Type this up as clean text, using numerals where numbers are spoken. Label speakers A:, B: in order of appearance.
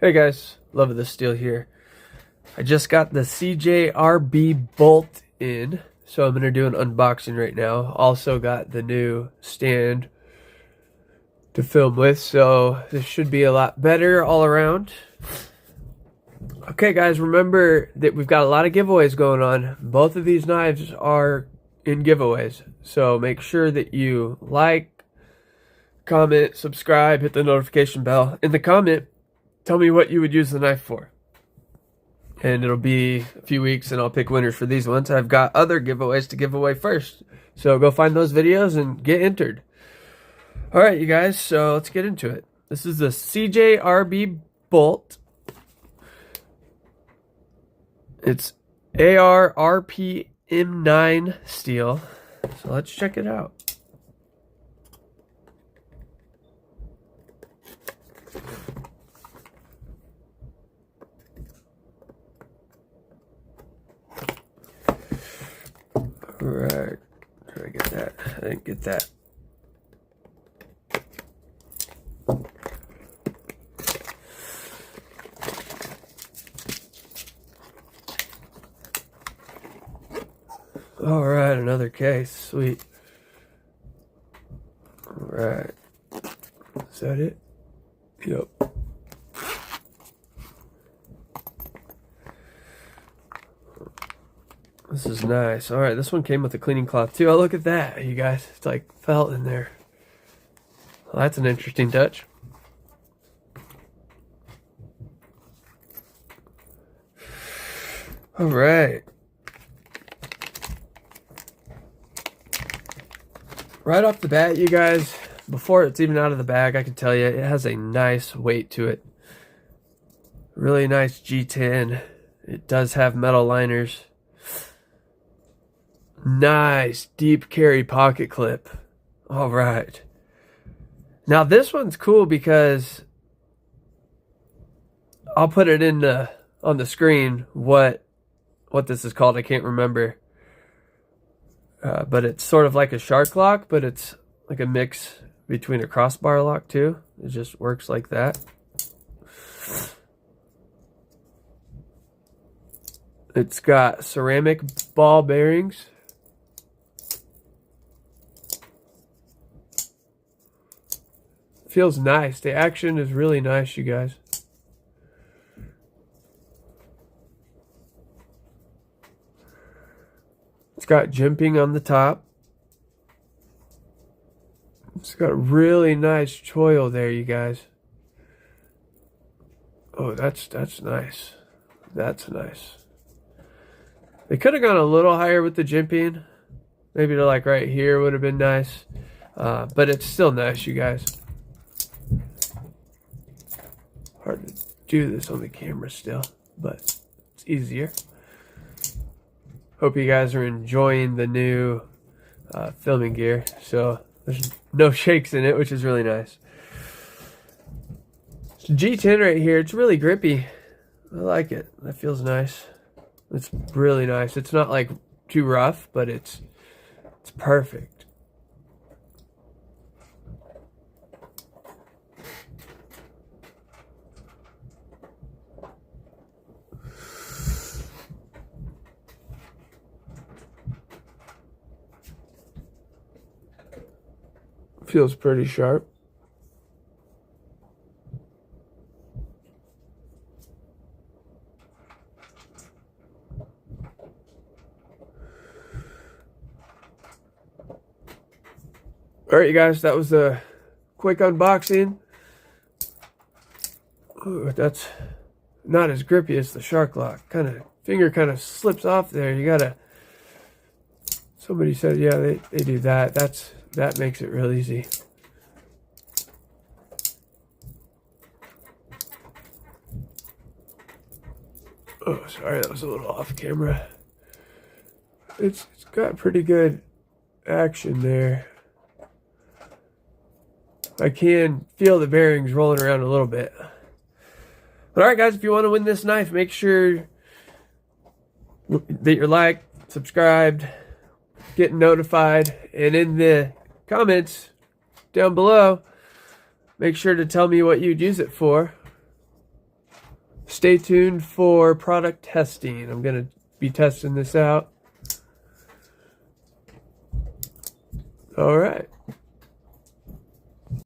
A: Hey guys, love this steel here. I just got the CJRB bolt in, so I'm going to do an unboxing right now. Also got the new stand to film with, so this should be a lot better all around. Okay guys, remember that we've got a lot of giveaways going on. Both of these knives are in giveaways, so make sure that you like, comment, subscribe, hit the notification bell. In the comment, tell me what you would use the knife for. And it'll be a few weeks and I'll pick winners for these ones. I've got other giveaways to give away first. So go find those videos and get entered. Alright you guys, so let's get into it. This is the CJRB bolt. It's AR-RPM9 steel. So let's check it out. Alright, try to get that. I didn't get that. Alright, another case. Sweet. Alright. Is that it? Yep. This is nice. Alright, this one came with a cleaning cloth too. Oh, look at that, you guys. It's like felt in there. Well, that's an interesting touch. Alright. Right off the bat, you guys, before it's even out of the bag, I can tell you it has a nice weight to it. Really nice G10. It does have metal liners. Nice deep carry pocket clip. All right. Now this one's cool because I'll put it in on the screen what this is called. I can't remember. But it's sort of like a shark lock, but it's like a mix between a crossbar lock too. It just works like that. It's got ceramic ball bearings. Feels nice. The action is really nice, you guys. It's got jimping on the top. It's got really nice choil there, you guys. Oh, that's nice. That's nice. They could have gone a little higher with the jimping. Maybe to like right here would have been nice. But it's still nice, you guys. Hard to do this on the camera still, but it's easier. Hope you guys are enjoying the new filming gear. So there's no shakes in it, which is really nice. It's G10 right here. It's really grippy. I like it. That feels nice. It's really nice. It's not like too rough, but it's perfect. Feels pretty sharp. All right, you guys, that was a quick unboxing. Ooh, that's not as grippy as the shark lock. Finger kind of slips off there. You gotta. Somebody said, yeah, they do that. That makes it real easy. Oh, sorry, that was a little off camera. It's got pretty good action there. I can feel the bearings rolling around a little bit. But alright guys, if you want to win this knife, make sure that you're liked, subscribed, getting notified, and in the comments down below, make sure to tell me what you'd use it for. stay tuned for product testing. I'm going to be testing this out. All right.